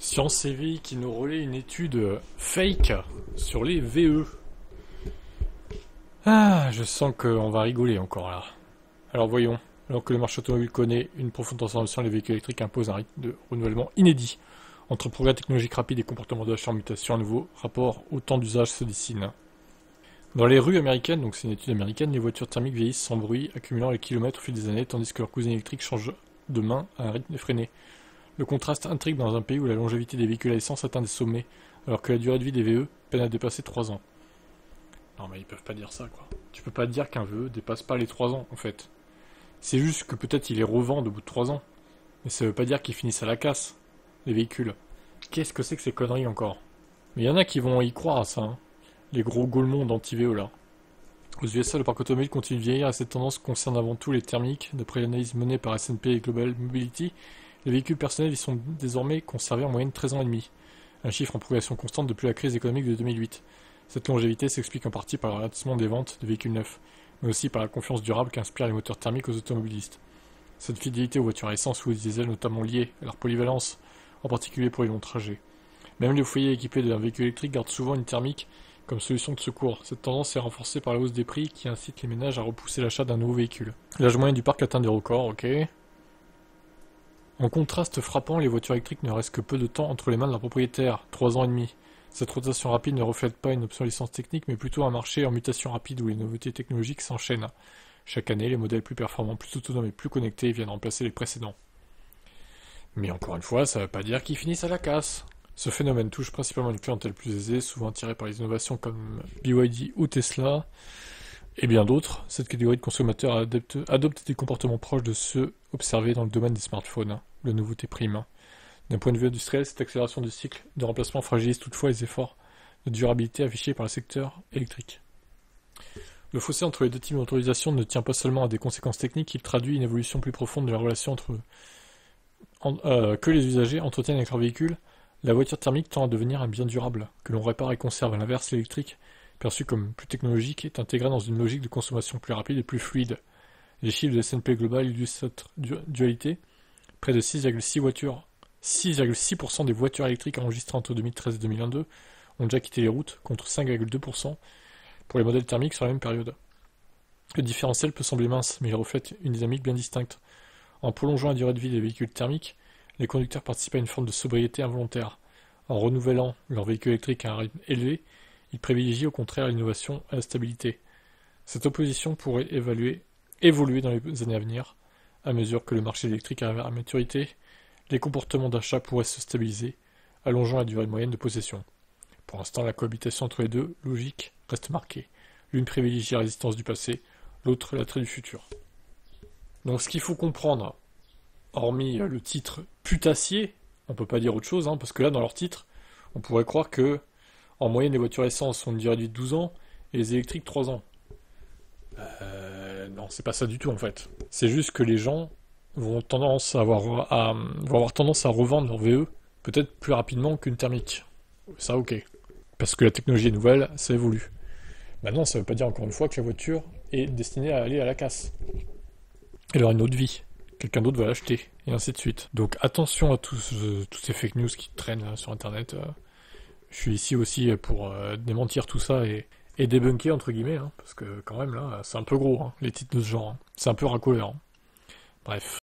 Science et Vie qui nous relaie une étude fake sur les VE. Ah, je sens qu'on va rigoler encore là. Alors voyons, alors que le marché automobile connaît une profonde transformation, les véhicules électriques imposent un rythme de renouvellement inédit. Entre progrès technologiques rapides et comportements d'achat en mutation, un nouveau rapport au temps d'usage se dessine. Dans les rues américaines, donc c'est une étude américaine, les voitures thermiques vieillissent sans bruit, accumulant les kilomètres au fil des années, tandis que leurs cousines électriques changent de main à un rythme effréné. Le contraste intrigue dans un pays où la longévité des véhicules à essence atteint des sommets, alors que la durée de vie des VE peine à dépasser 3 ans. Non mais ils peuvent pas dire ça quoi. Tu peux pas dire qu'un VE dépasse pas les 3 ans en fait. C'est juste que peut-être il les revend au bout de 3 ans. Mais ça veut pas dire qu'ils finissent à la casse, les véhicules. Qu'est-ce que c'est que ces conneries encore? Mais il y en a qui vont y croire à ça, hein. Les gros gaulemons d'anti-VE là. Aux USA, le parc automobile continue de vieillir et cette tendance concerne avant tout les thermiques. D'après l'analyse menée par S&P et Global Mobility, les véhicules personnels y sont désormais conservés en moyenne 13 ans et demi, un chiffre en progression constante depuis la crise économique de 2008. Cette longévité s'explique en partie par le ralentissement des ventes de véhicules neufs, mais aussi par la confiance durable qu'inspirent les moteurs thermiques aux automobilistes. Cette fidélité aux voitures à essence ou aux diesel notamment liée à leur polyvalence, en particulier pour les longs trajets. Même les foyers équipés d'un véhicule électrique gardent souvent une thermique comme solution de secours. Cette tendance est renforcée par la hausse des prix qui incite les ménages à repousser l'achat d'un nouveau véhicule. L'âge moyen du parc atteint des records, ok. En contraste frappant, les voitures électriques ne restent que peu de temps entre les mains de leurs propriétaires, 3 ans et demi. Cette rotation rapide ne reflète pas une obsolescence technique, mais plutôt un marché en mutation rapide où les nouveautés technologiques s'enchaînent. Chaque année, les modèles plus performants, plus autonomes et plus connectés viennent remplacer les précédents. Mais encore une fois, ça ne veut pas dire qu'ils finissent à la casse. Ce phénomène touche principalement une clientèle plus aisée, souvent attirée par les innovations comme BYD ou Tesla, et bien d'autres. Cette catégorie de consommateurs adopte des comportements proches de ceux observés dans le domaine des smartphones. La nouveauté prime. D'un point de vue industriel, cette accélération du cycle de remplacement fragilise toutefois les efforts de durabilité affichés par le secteur électrique. Le fossé entre les deux types d'autorisation ne tient pas seulement à des conséquences techniques, il traduit une évolution plus profonde de la relation que les usagers entretiennent avec leur véhicule. La voiture thermique tend à devenir un bien durable, que l'on répare et conserve. À l'inverse, l'électrique, perçu comme plus technologique, est intégré dans une logique de consommation plus rapide et plus fluide. Les chiffres de S&P Global illustrent cette dualité. Près de 6,6% des voitures électriques enregistrées entre 2013 et 2022 ont déjà quitté les routes, contre 5,2% pour les modèles thermiques sur la même période. Le différentiel peut sembler mince, mais il reflète une dynamique bien distincte. En prolongeant la durée de vie des véhicules thermiques, les conducteurs participent à une forme de sobriété involontaire. En renouvelant leur véhicule électrique à un rythme élevé, ils privilégient au contraire l'innovation à la stabilité. Cette opposition pourrait évoluer dans les années à venir. À mesure que le marché électrique arrive à maturité, les comportements d'achat pourraient se stabiliser, allongeant la durée moyenne de possession. Pour l'instant, la cohabitation entre les deux logiques reste marquée. L'une privilégie la résistance du passé, l'autre l'attrait du futur. Donc ce qu'il faut comprendre, hormis le titre putassier, on peut pas dire autre chose, hein, parce que là, dans leur titre, on pourrait croire que, en moyenne, les voitures essence ont une durée de vie de 12 ans, et les électriques 3 ans. Non, c'est pas ça du tout, en fait. C'est juste que les gens vont avoir tendance à revendre leur VE, peut-être plus rapidement qu'une thermique. Ça, ok. Parce que la technologie est nouvelle, ça évolue. Maintenant, ça veut pas dire, encore une fois, que la voiture est destinée à aller à la casse. Elle aura une autre vie. Quelqu'un d'autre va l'acheter, et ainsi de suite. Donc attention à tous ces fake news qui traînent là, sur internet. Je suis ici aussi pour démentir tout ça et débunker entre guillemets, hein, parce que quand même là, c'est un peu gros, hein, les titres de ce genre. Hein. C'est un peu racoleur. Hein. Bref.